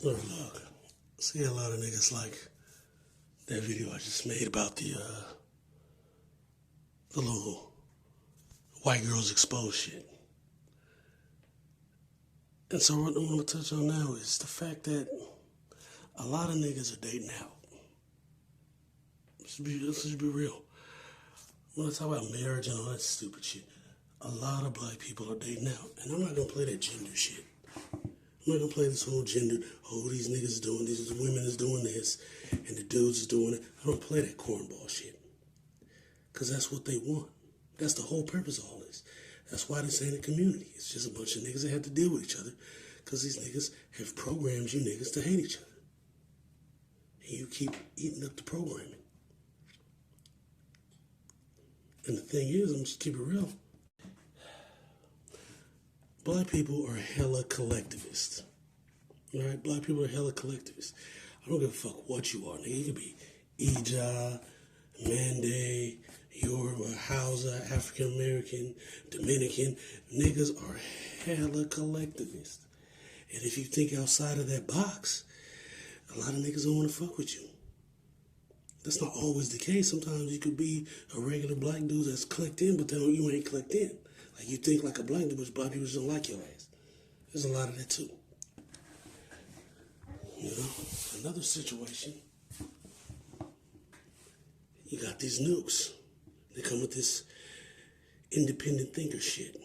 Look, see a lot of niggas like that video I just made about the little white girls exposed shit. And so what I'm gonna touch on now is the fact that a lot of niggas are dating out. Let's just be real. When I talk about marriage and all that stupid shit, a lot of black people are dating out. And I'm not gonna play that gender shit. I'm not gonna play this whole gender, oh, these niggas is doing this, the women is doing this, and the dudes is doing it. I don't play that cornball shit. Because that's what they want. That's the whole purpose of all this. That's why this ain't a community. It's just a bunch of niggas that have to deal with each other. Because these niggas have programmed you niggas to hate each other. And you keep eating up the programming. And the thing is, I'm just keep it real. Black people are hella collectivists. Alright? Black people are hella collectivists. I don't give a fuck what you are, nigga. You could be Ija, Mande, Yoruba, Hausa, African American, Dominican. Niggas are hella collectivists. And if you think outside of that box, a lot of niggas don't want to fuck with you. That's not always the case. Sometimes you could be a regular black dude that's clicked in, but then you ain't clicked in. Like you think like a black dude, but black people just don't like your ass. There's a lot of that too. You know, another situation, you got these nukes. They come with this independent thinker shit.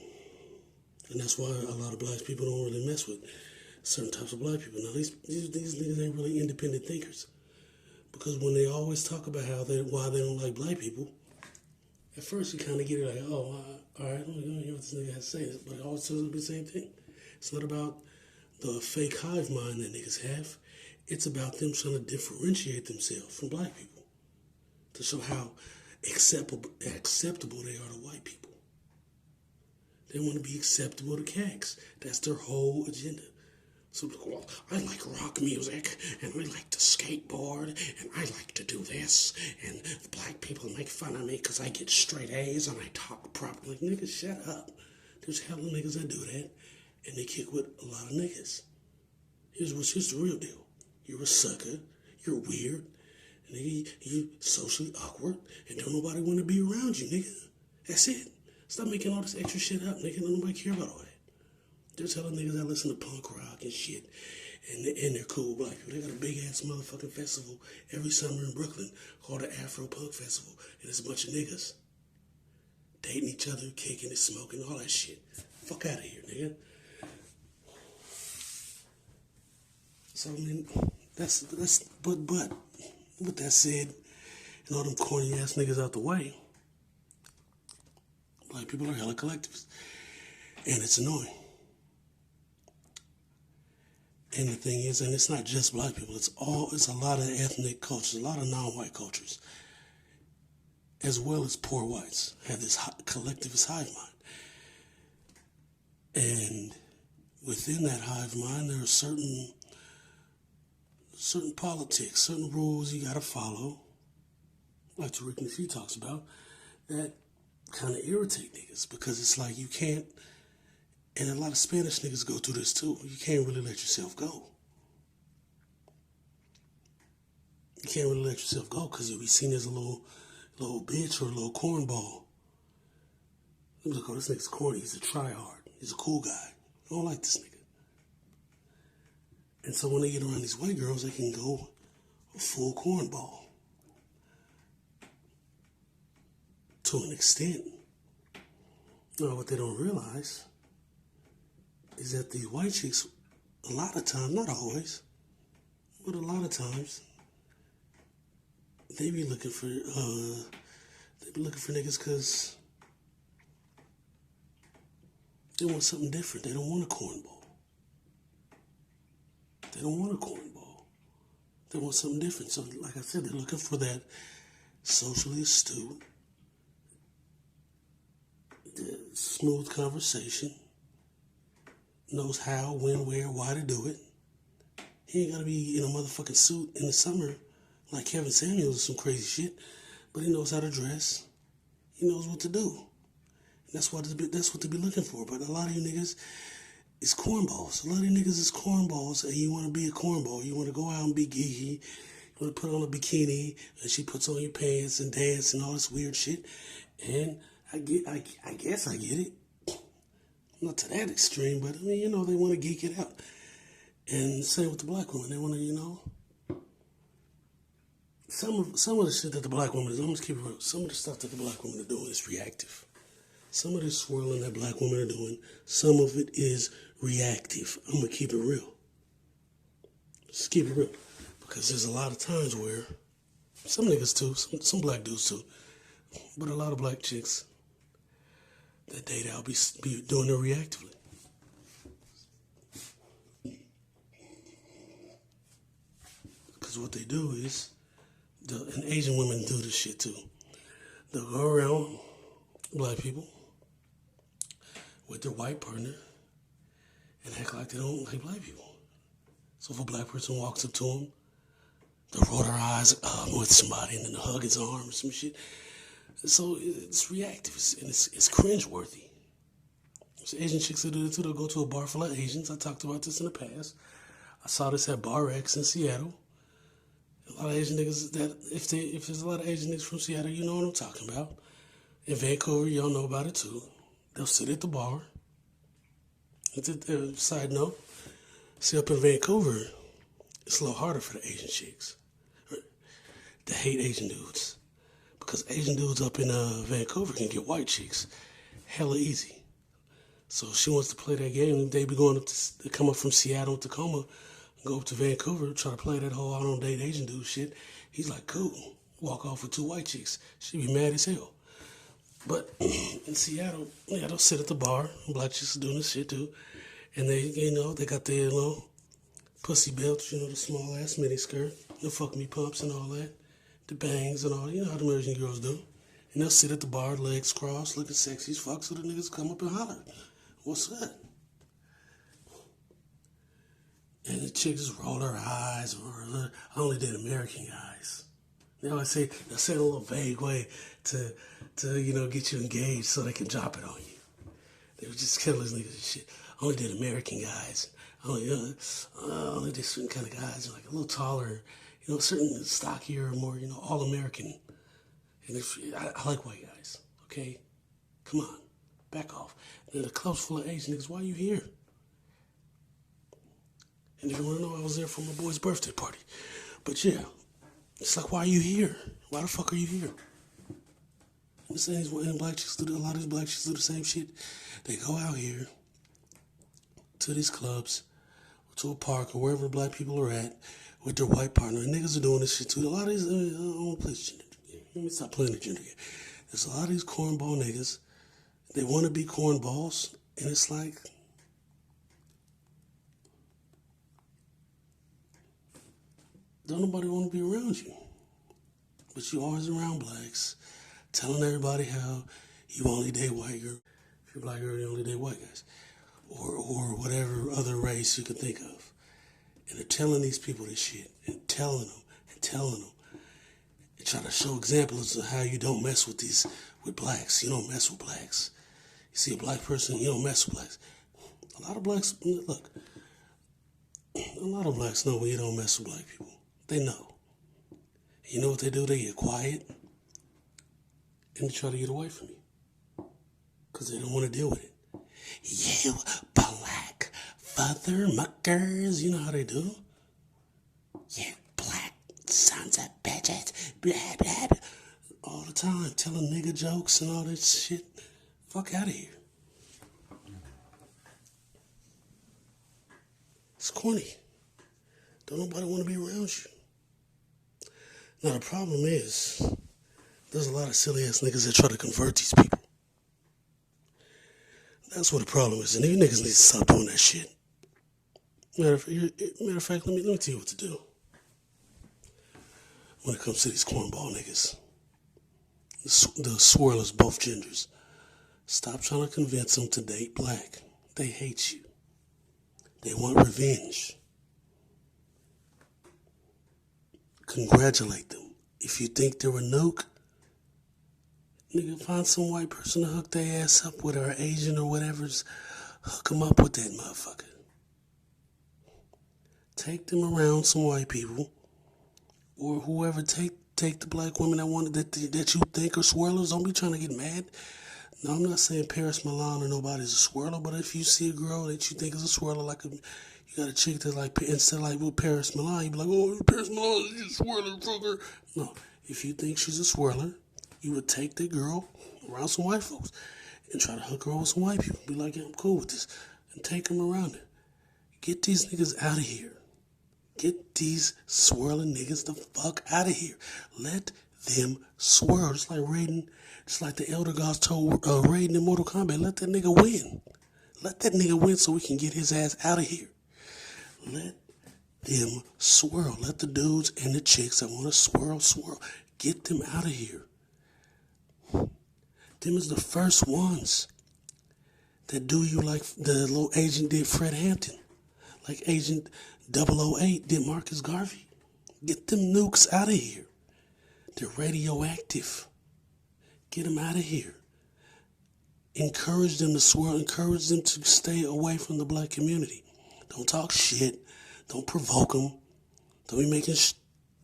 And that's why a lot of black people don't really mess with certain types of black people. Now, these niggas ain't really independent thinkers. Because when they always talk about why they don't like black people, at first you kind of get it like, oh, all right, I'm going to hear what this nigga has to say. But it always says the same thing. It's not about the fake hive mind that niggas have. It's about them trying to differentiate themselves from black people. To show how acceptable they are to white people. They want to be acceptable to cats. That's their whole agenda. So, well, I like rock music, and I like to skateboard, and I like to do this, and black people make fun of me because I get straight A's and I talk properly. Like, niggas, shut up. There's hella niggas that do that, and they kick with a lot of niggas. Here's the real deal. You're a sucker, you're weird, nigga, you socially awkward, and don't nobody want to be around you, nigga. That's it. Stop making all this extra shit up, nigga. Don't nobody care about all that. There's hella niggas that listen to punk rock and shit, and they're cool black people. They got a big-ass motherfucking festival every summer in Brooklyn called the Afro Punk Festival, and it's a bunch of niggas dating each other, kicking and smoking, all that shit. Fuck out of here, nigga. So, I mean, but with that said, and all them corny-ass niggas out the way, black people are hella collectivists, and it's annoying. And the thing is, and it's not just black people, it's a lot of ethnic cultures, a lot of non-white cultures, as well as poor whites, have this collectivist hive mind. And within that hive mind, there are certain politics, certain rules you gotta follow, like Tariq Nasheed talks about, that kind of irritate niggas, because it's like you can't. And a lot of Spanish niggas go through this too. You can't really let yourself go. You can't really let yourself go because you'll be seen as a little bitch or a little cornball. Look, oh, this nigga's corny. He's a tryhard. He's a cool guy. I don't like this nigga. And so when they get around these white girls, they can go a full cornball. To an extent. Now, what they don't realize is that these white chicks, a lot of times, not always, but a lot of times, they be looking for niggas because they want something different. They don't want a cornball. They don't want a cornball. They want something different. So, like I said, they're looking for that socially astute, smooth conversation. Knows how, when, where, why to do it. He ain't gotta be in a motherfucking suit in the summer like Kevin Samuels or some crazy shit, but he knows how to dress. He knows what to do. And that's what they be looking for. But a lot of you niggas, is cornballs. A lot of niggas is cornballs, and you want to be a cornball. You want to go out and be geeky. You want to put on a bikini, and she puts on your pants and dance and all this weird shit. And I guess I get it. Not to that extreme, but I mean, you know, they want to geek it out. And same with the black woman. They want to, you know, some of the shit that the black woman is, I'm just keep it real. Some of the stuff that the black women are doing is reactive. Some of this swirling that black women are doing, some of it is reactive. I'm going to keep it real. Just keep it real. Because there's a lot of times where, some niggas too, some black dudes too, but a lot of black chicks that date out be doing it reactively. Because what they do is, and Asian women do this shit too. They'll go around black people with their white partner and act like they don't like black people. So if a black person walks up to them, they'll roll their eyes with somebody and then they'll hug his arm or some shit. So it's reactive and it's cringeworthy. There's Asian chicks that do it too. They'll go to a bar full of Asians. I talked about this in the past. I saw this at Bar X in Seattle. A lot of Asian niggas that if there's a lot of Asian niggas from Seattle, you know what I'm talking about. In Vancouver, y'all know about it too. They'll sit at the bar. Side note, see up in Vancouver, it's a little harder for the Asian chicks. They hate Asian dudes. Because Asian dudes up in Vancouver can get white chicks hella easy. So if she wants to play that game, they be going up to come up from Seattle, Tacoma, go up to Vancouver, try to play that whole I don't date Asian dude shit. He's like, cool. Walk off with 2 white chicks. She be mad as hell. But in Seattle, yeah, they'll sit at the bar. Black chicks are doing this shit too. And they, you know, they got their little pussy belts, you know, the small ass mini skirt, the fuck me pumps and all that, the bangs and all, you know how the American girls do. And they'll sit at the bar, legs crossed, looking sexy as fuck, so the niggas come up and holler, what's that? And the chicks just roll her eyes, or I only did American guys. You know, they'll say it in a little vague way to you know, get you engaged so they can drop it on you. They were just killers niggas and shit. I only did American guys. I only did certain kind of guys, like a little taller, you know, certain stockier, more, you know, all American. And I like white guys, okay? Come on, back off. And the club's full of Asian niggas. Why are you here? And if you want to know, I was there for my boy's birthday party. But yeah, it's like, why are you here? Why the fuck are you here? And the same as when black chicks do, a lot of these black chicks do the same shit. They go out here to these clubs, to a park, or wherever black people are at, with their white partner. And niggas are doing this shit too. A lot of these, I don't want to play gender. Let me stop playing the gender game. There's a lot of these cornball niggas. They want to be cornballs, and it's like, don't nobody want to be around you. But you always around blacks, telling everybody how you only date white girl. If you're a black girl, you only date white guys. Or whatever other race you could think of. And they're telling these people this shit, and telling them, and trying to show examples of how you don't mess with blacks. You don't mess with blacks. You see a black person, you don't mess with blacks. A lot of blacks, look, a lot of blacks know when you don't mess with black people. They know. You know what they do? They get quiet and they try to get away from you because they don't want to deal with it. You black father muckers, you know how they do? You black sons of bitches, blah, blah, blah. All the time, telling nigga jokes and all this shit. Fuck out of here. It's corny. Don't nobody want to be around you. Now the problem is, there's a lot of silly ass niggas that try to convert these people. That's what the problem is, and you niggas need to stop doing that shit. Matter of fact, let me tell you what to do. When it comes to these cornball niggas, the swirlers, both genders, stop trying to convince them to date black. They hate you. They want revenge. Congratulate them. If you think they're a nuke, nigga, find some white person to hook their ass up with, or Asian or whatever's Hook them up with that motherfucker. Take them around some white people, or whoever. Take the black women that you think are swirlers. Don't be trying to get mad. No, I'm not saying Paris Milan or nobody's a swirler, but if you see a girl that you think is a swirler, you got a chick that's like, instead of like with Paris Milan, you be like, oh, Paris Milan is a swirler, fucker. No, if you think she's a swirler, you would take the girl around some white folks and try to hook her up with some white people. Be like, yeah, I'm cool with this. And take them around it. Get these niggas out of here. Get these swirling niggas the fuck out of here. Let them swirl. Just like the Elder Gods told Raiden in Mortal Kombat, let that nigga win. Let that nigga win so we can get his ass out of here. Let them swirl. Let the dudes and the chicks that want to swirl. Get them out of here. Them is the first ones that do you like the little agent did Fred Hampton. Like Agent 008 did Marcus Garvey. Get them nukes out of here. They're radioactive. Get them out of here. Encourage them to swirl. Encourage them to stay away from the black community. Don't talk shit. Don't provoke them. Don't be making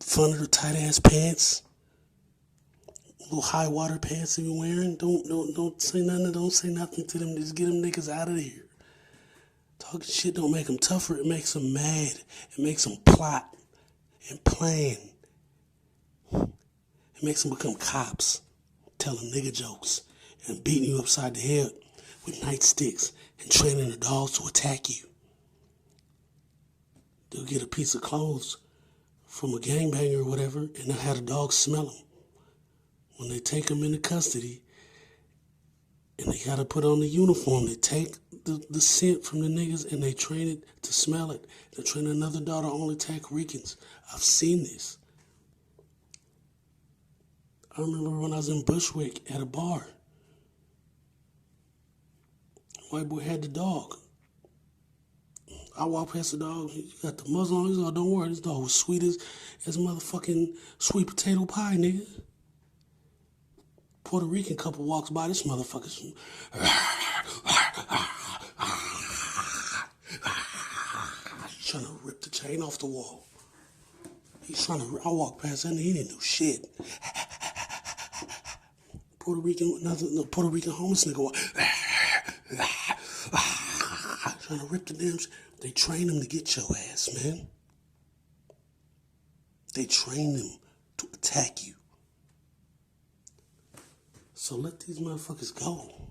fun of the tight ass pants. Little high water pants they be wearing. Don't say nothing. Don't say nothing to them. Just get them niggas out of here. Talking shit don't make them tougher. It makes them mad. It makes them plot and plan. It makes them become cops, telling nigga jokes and beating you upside the head with nightsticks and training the dogs to attack you. They'll get a piece of clothes from a gangbanger or whatever, and they'll have the dogs smell them. When they take them into custody and they gotta put on the uniform, they take the scent from the niggas and they train it to smell it. They train another dog to only attack Ricans. I've seen this. I remember when I was in Bushwick at a bar. White boy had the dog. I walked past the dog. He got the muzzle on. He's like, don't worry, this dog was sweet as motherfucking sweet potato pie, nigga. Puerto Rican couple walks by, this motherfucker's trying to rip the chain off the wall. I walked past that and he didn't do shit. Puerto Rican homeless nigga trying to rip the damn shit. They train them to get your ass, man. They train them to attack you. So let these motherfuckers go.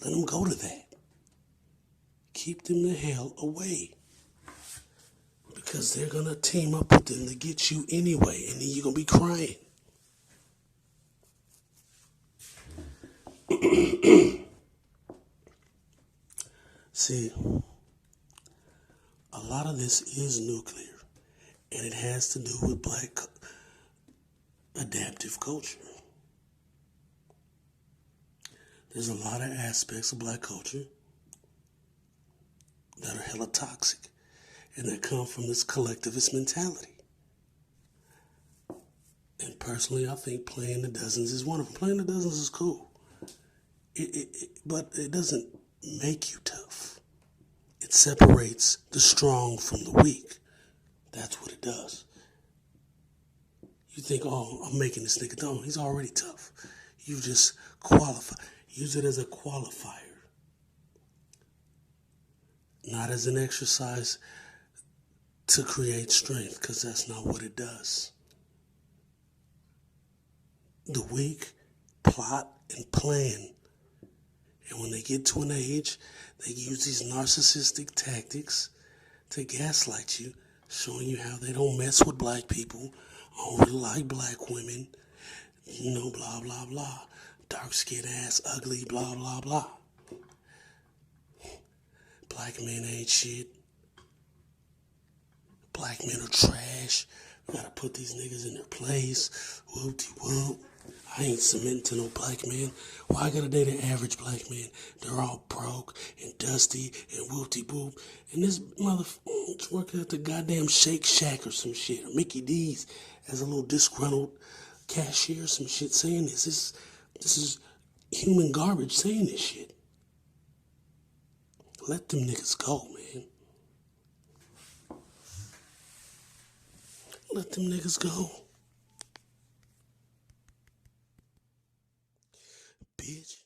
Let them go to that. Keep them the hell away. Because they're going to team up with them to get you anyway. And then you're going to be crying. See, a lot of this is nuclear. And it has to do with black adaptive culture. There's a lot of aspects of black culture that are hella toxic and that come from this collectivist mentality. And personally, I think playing the dozens is one of them. Playing the dozens is cool. But it doesn't make you tough. It separates the strong from the weak. That's what it does. You think, oh, I'm making this nigga dumb. He's already tough. You just qualify. Use it as a qualifier. Not as an exercise to create strength, because that's not what it does. The weak plot and plan. And when they get to an age, they use these narcissistic tactics to gaslight you, showing you how they don't mess with black people, only like black women, blah, blah, blah. Dark-skinned ass, ugly, blah, blah, blah. Black men ain't shit. Black men are trash. We gotta put these niggas in their place. Whoop-de-whoop. I ain't submitting to no black man. Why I gotta date an average black man? They're all broke and dusty and whoop-de-whoop. And this motherfucker's working at the goddamn Shake Shack or some shit. Or Mickey D's as a little disgruntled cashier or some shit saying this. This is human garbage saying this shit. Let them niggas go, man. Let them niggas go. Bitch.